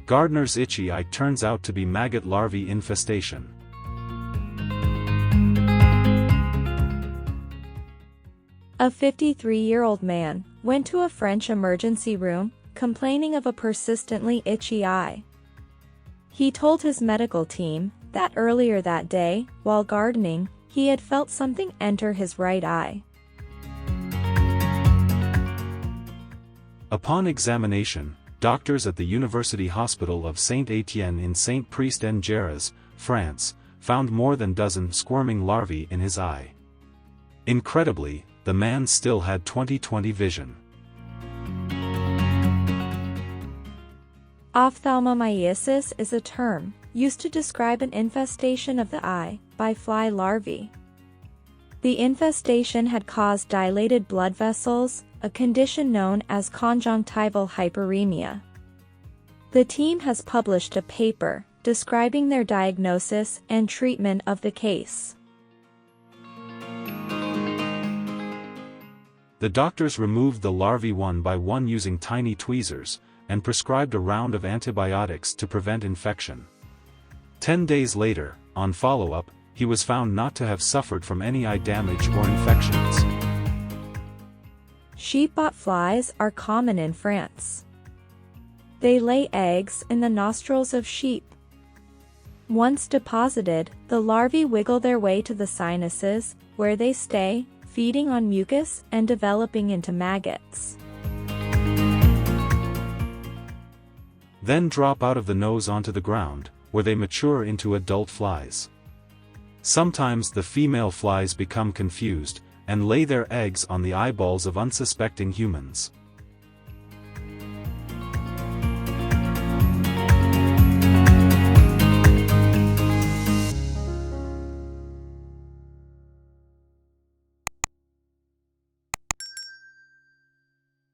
Gardener's itchy eye turns out to be maggot larvae infestation. A 53-year-old man went to a French emergency room, complaining of a persistently itchy eye. He told his medical team that earlier that day, while gardening, he had felt something enter his right eye. Upon examination, doctors at the University Hospital of Saint-Etienne in Saint-Priest-en-Jarez, France, found more than dozen squirming larvae in his eye. Incredibly, the man still had 20/20 vision. Ophthalmomyiasis is a term used to describe an infestation of the eye by fly larvae. The infestation had caused dilated blood vessels, a condition known as conjunctival hyperemia. The team has published a paper describing their diagnosis and treatment of the case. The doctors removed the larvae one by one using tiny tweezers, and prescribed a round of antibiotics to prevent infection. 10 days later, on follow-up, he was found not to have suffered from any eye damage or infections. Sheep botflies are common in France. They lay eggs in the nostrils of sheep. Once deposited, the larvae wiggle their way to the sinuses, where they stay, feeding on mucus and developing into maggots. Then drop out of the nose onto the ground, where they mature into adult flies. Sometimes the female flies become confused, and lay their eggs on the eyeballs of unsuspecting humans.